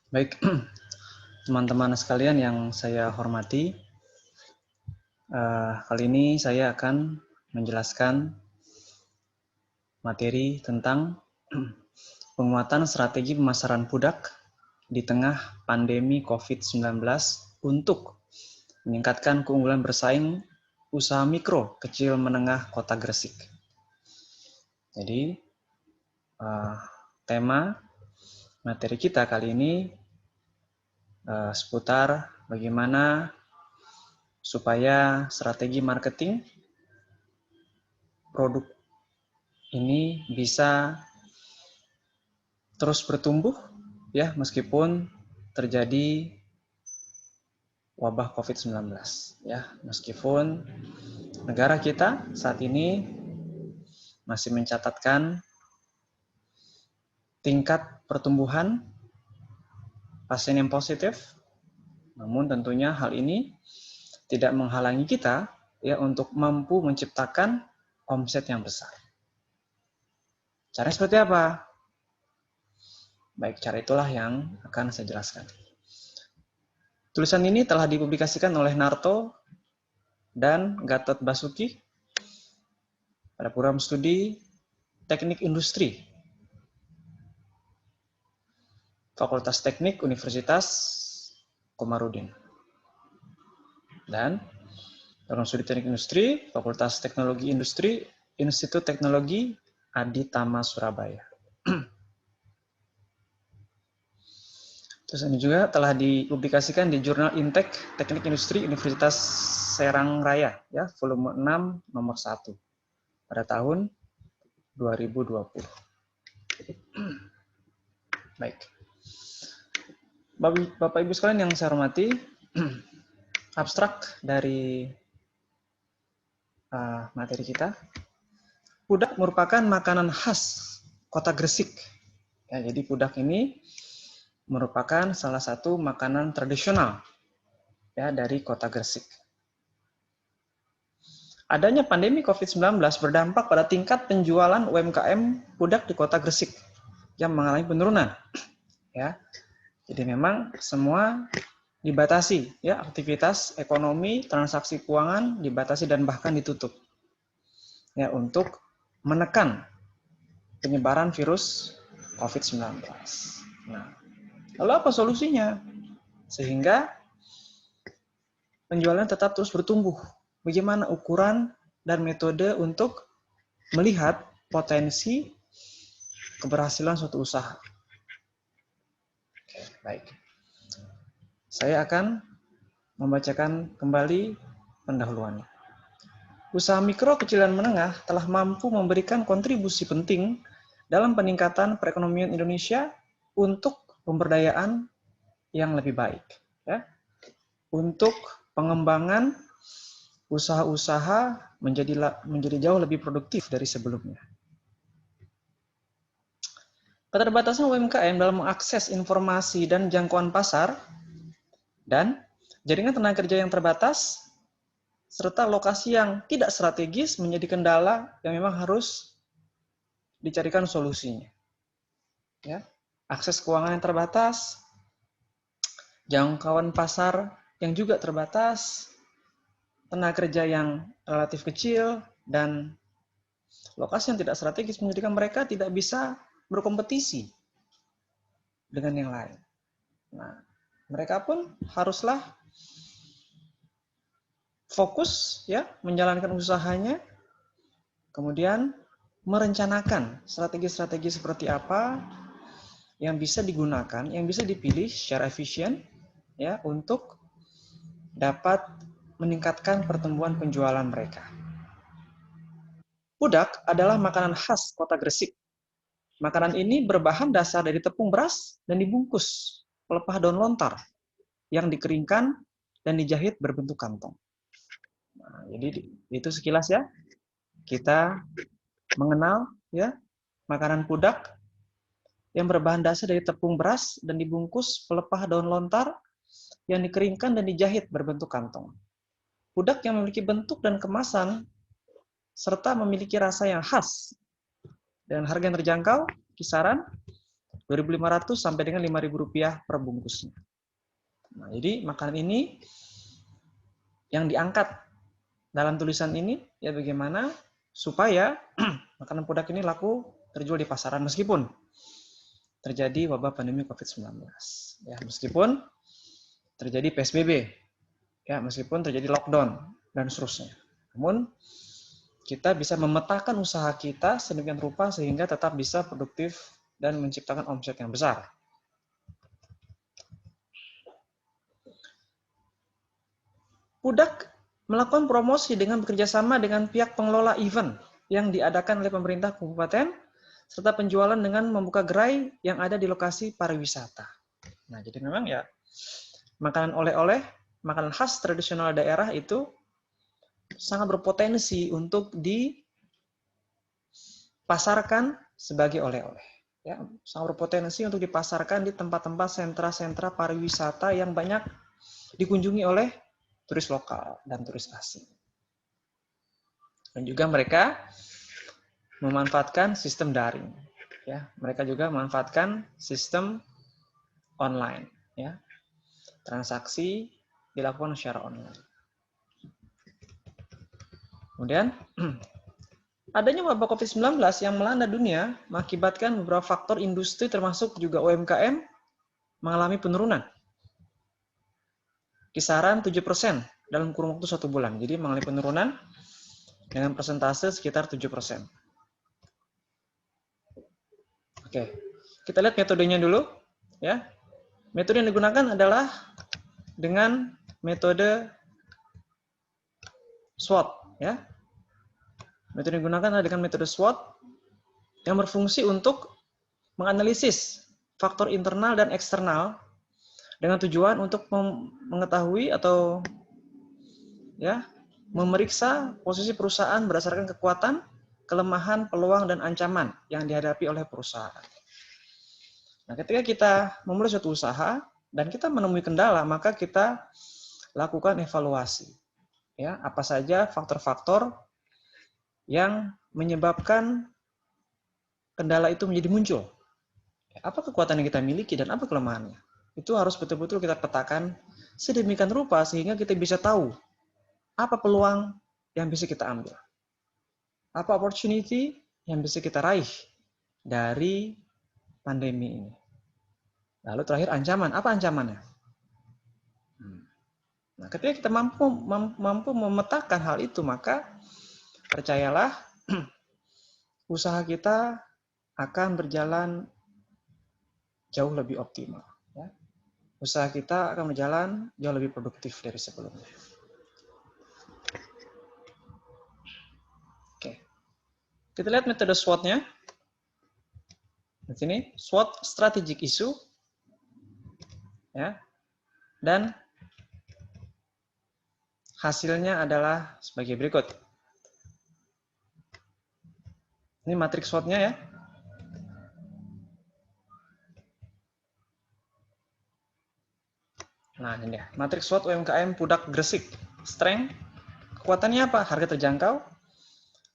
Baik, teman-teman sekalian yang saya hormati, kali ini saya akan menjelaskan materi tentang penguatan strategi pemasaran pudak di tengah pandemi COVID-19 untuk meningkatkan keunggulan bersaing usaha mikro, kecil, menengah Kota Gresik. Jadi, tema materi kita kali ini seputar bagaimana supaya strategi marketing produk ini bisa terus bertumbuh ya meskipun terjadi wabah COVID-19 ya, meskipun negara kita saat ini masih mencatatkan tingkat pertumbuhan pasien yang positif, namun tentunya hal ini tidak menghalangi kita ya untuk mampu menciptakan omset yang besar. Caranya seperti apa? Baik, cara itulah yang akan saya jelaskan. Tulisan ini telah dipublikasikan oleh Narto dan Gatot Basuki pada program studi Teknik Industri, Fakultas Teknik Universitas Komarudin. Dan program studi Teknik Industri, Fakultas Teknologi Industri, Institut Teknologi Aditama Surabaya. Terus ini juga telah dipublikasikan di Jurnal Intek Teknik Industri Universitas Serang Raya, ya, volume 6 nomor 1 pada tahun 2020. Baik. Bapak Ibu sekalian yang saya hormati, abstrak dari materi kita, pudak merupakan makanan khas Kota Gresik. Ya, jadi pudak ini merupakan salah satu makanan tradisional ya dari Kota Gresik. Adanya pandemi COVID-19 berdampak pada tingkat penjualan UMKM pudak di Kota Gresik yang mengalami penurunan. Ya, jadi memang semua dibatasi, ya, aktivitas ekonomi, transaksi keuangan dibatasi dan bahkan ditutup, ya, untuk menekan penyebaran virus COVID-19. Nah, lalu apa solusinya? Sehingga penjualan tetap terus bertumbuh. Bagaimana ukuran dan metode untuk melihat potensi keberhasilan suatu usaha? Oke, baik. Saya akan membacakan kembali pendahuluannya. Usaha mikro, kecil, dan menengah telah mampu memberikan kontribusi penting dalam peningkatan perekonomian Indonesia untuk pemberdayaan yang lebih baik, ya, untuk pengembangan usaha-usaha menjadi jauh lebih produktif dari sebelumnya. Keterbatasan UMKM dalam mengakses informasi dan jangkauan pasar dan jaringan tenaga kerja yang terbatas serta lokasi yang tidak strategis menjadi kendala yang memang harus dicarikan solusinya. Ya, akses keuangan yang terbatas, jangkauan pasar yang juga terbatas, tenaga kerja yang relatif kecil, dan lokasi yang tidak strategis menjadikan mereka tidak bisa berkompetisi dengan yang lain. Nah, mereka pun haruslah fokus ya menjalankan usahanya, kemudian merencanakan strategi-strategi seperti apa yang bisa digunakan, yang bisa dipilih secara efisien ya untuk dapat meningkatkan pertumbuhan penjualan mereka. Pudak adalah makanan khas Kota Gresik. Makanan ini berbahan dasar dari tepung beras dan dibungkus pelepah daun lontar yang dikeringkan dan dijahit berbentuk kantong. Nah, jadi itu sekilas ya kita mengenal ya makanan pudak yang berbahan dasar dari tepung beras dan dibungkus pelepah daun lontar yang dikeringkan dan dijahit berbentuk kantong. Pudak yang memiliki bentuk dan kemasan serta memiliki rasa yang khas dengan harga yang terjangkau, kisaran 2.500 sampai dengan Rp5.000 per bungkusnya. Nah, jadi makanan ini yang diangkat dalam tulisan ini ya bagaimana supaya makanan produk ini laku terjual di pasaran meskipun terjadi wabah pandemi COVID-19. Ya, meskipun terjadi PSBB, ya meskipun terjadi lockdown dan seterusnya. Namun kita bisa memetakan usaha kita sedemikian rupa sehingga tetap bisa produktif dan menciptakan omset yang besar. Pudak melakukan promosi dengan bekerjasama dengan pihak pengelola event yang diadakan oleh pemerintah kabupaten, serta penjualan dengan membuka gerai yang ada di lokasi pariwisata. Nah, jadi memang ya, makanan oleh-oleh, makanan khas tradisional daerah itu sangat berpotensi untuk dipasarkan sebagai oleh-oleh. Ya, sangat berpotensi untuk dipasarkan di tempat-tempat sentra-sentra pariwisata yang banyak dikunjungi oleh turis lokal dan turis asing. Dan juga mereka memanfaatkan sistem daring. Ya, mereka juga memanfaatkan sistem online. Ya, transaksi dilakukan secara online. Kemudian, adanya wabah COVID-19 yang melanda dunia mengakibatkan beberapa faktor industri termasuk juga UMKM mengalami penurunan. Kisaran 7% dalam kurun waktu 1 bulan. Jadi mengalami penurunan dengan persentase sekitar 7%. Oke, kita lihat metodenya dulu. Ya, metode yang digunakan adalah dengan metode SWOT. Ya, metode yang digunakan adalah dengan metode SWOT yang berfungsi untuk menganalisis faktor internal dan eksternal dengan tujuan untuk mengetahui atau ya memeriksa posisi perusahaan berdasarkan kekuatan, kelemahan, peluang, dan ancaman yang dihadapi oleh perusahaan. Nah, ketika kita memulai suatu usaha dan kita menemui kendala, maka kita lakukan evaluasi. Ya, apa saja faktor-faktor yang menyebabkan kendala itu menjadi muncul. Apa kekuatan yang kita miliki dan apa kelemahannya. Itu harus betul-betul kita petakan sedemikian rupa sehingga kita bisa tahu apa peluang yang bisa kita ambil. Apa opportunity yang bisa kita raih dari pandemi ini. Lalu terakhir ancaman. Apa ancamannya? Nah, ketika kita mampu memetakan hal itu, maka percayalah usaha kita akan berjalan jauh lebih optimal. Ya. Usaha kita akan berjalan jauh lebih produktif dari sebelumnya. Oke, kita lihat metode SWOT-nya. Di sini SWOT strategic issue, ya, dan hasilnya adalah sebagai berikut. Ini matriks SWOT-nya ya. Nah, ini dia. Matriks SWOT UMKM Pudak Gresik. Strength, kekuatannya apa? Harga terjangkau,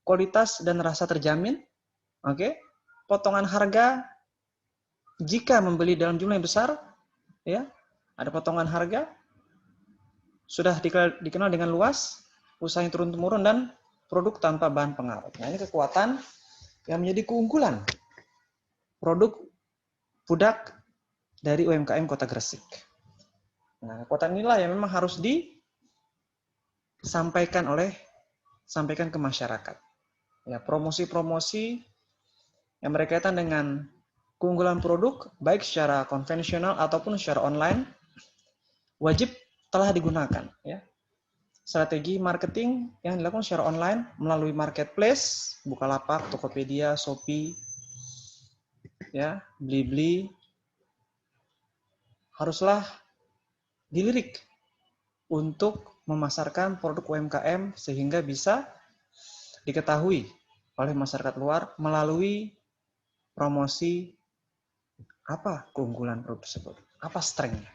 kualitas dan rasa terjamin. Oke. Potongan harga jika membeli dalam jumlah yang besar, ya. Ada potongan harga, sudah dikenal dengan luas, usaha yang turun-temurun, dan produk tanpa bahan pengaruh. Nah, ini kekuatan yang menjadi keunggulan produk Pudak dari UMKM Kota Gresik. Nah, kekuatan inilah yang memang harus disampaikan ke masyarakat. Ya, promosi-promosi yang berkaitan dengan keunggulan produk, baik secara konvensional ataupun secara online, wajib telah digunakan. Ya. Strategi marketing yang dilakukan secara online melalui marketplace, Bukalapak, Tokopedia, Shopee, ya, Blibli, haruslah dilirik untuk memasarkan produk UMKM sehingga bisa diketahui oleh masyarakat luar melalui promosi apa keunggulan produk tersebut, apa strength-nya.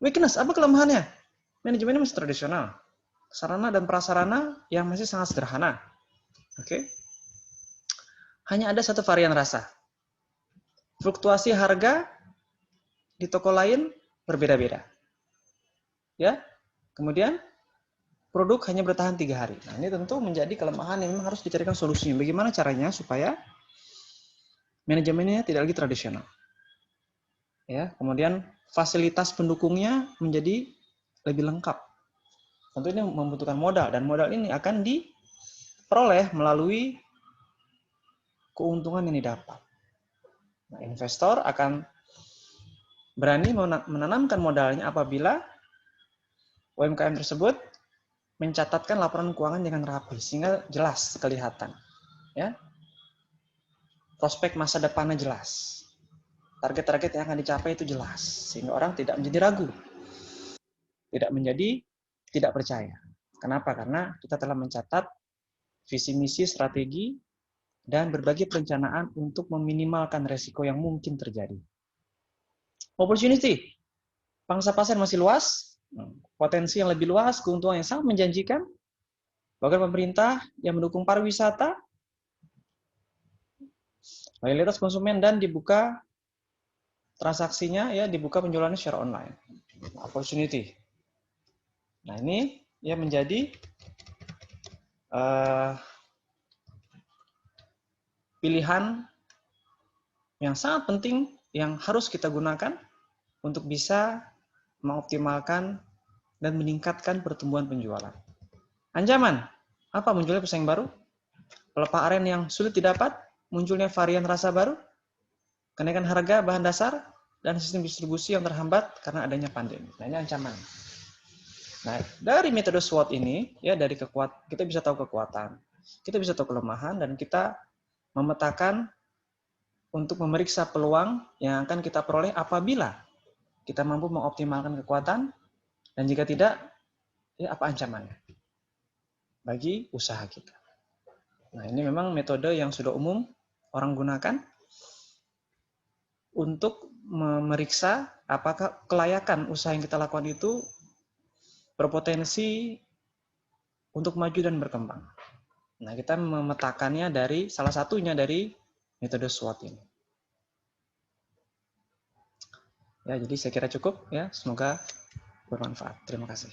Weakness, apa kelemahannya? Manajemennya masih tradisional, sarana dan prasarana yang masih sangat sederhana. Oke. Hanya ada satu varian rasa. fluktuasi harga di toko lain berbeda-beda. Ya. Kemudian produk hanya bertahan 3 hari. Nah, ini tentu menjadi kelemahan yang memang harus dicarikan solusinya. Bagaimana caranya supaya manajemennya tidak lagi tradisional. Ya, kemudian fasilitas pendukungnya menjadi lebih lengkap. Tentu ini membutuhkan modal, dan modal ini akan diperoleh melalui keuntungan yang didapat. Nah, investor akan berani menanamkan modalnya apabila UMKM tersebut mencatatkan laporan keuangan dengan rapi sehingga jelas kelihatan, ya. Prospek masa depannya jelas. Target-target yang akan dicapai itu jelas sehingga orang tidak menjadi ragu, tidak menjadi tidak percaya. Kenapa? Karena kita telah mencatat visi misi, strategi, dan berbagai perencanaan untuk meminimalkan resiko yang mungkin terjadi. Opportunity, pangsa pasar masih luas, potensi yang lebih luas, keuntungan yang sangat menjanjikan. Bahkan pemerintah yang mendukung pariwisata, loyalitas konsumen, dan dibuka transaksinya, ya, dibuka penjualannya secara online. Opportunity. Nah, ini ya menjadi pilihan yang sangat penting yang harus kita gunakan untuk bisa mengoptimalkan dan meningkatkan pertumbuhan penjualan. Ancaman, apa? Munculnya pesaing baru, pelepah aren yang sulit didapat, munculnya varian rasa baru, kenaikan harga bahan dasar, dan sistem distribusi yang terhambat karena adanya pandemi. Nah, ini ancaman. Nah, dari metode SWOT ini, ya, dari kita bisa tahu kekuatan, kita bisa tahu kelemahan, dan kita memetakan untuk memeriksa peluang yang akan kita peroleh apabila kita mampu mengoptimalkan kekuatan, dan jika tidak, ya apa ancamannya bagi usaha kita. Nah, ini memang metode yang sudah umum orang gunakan untuk memeriksa apakah kelayakan usaha yang kita lakukan itu berpotensi untuk maju dan berkembang. Nah, kita memetakannya dari salah satunya dari metode SWOT ini. Ya, jadi saya kira cukup, ya. Semoga bermanfaat. Terima kasih.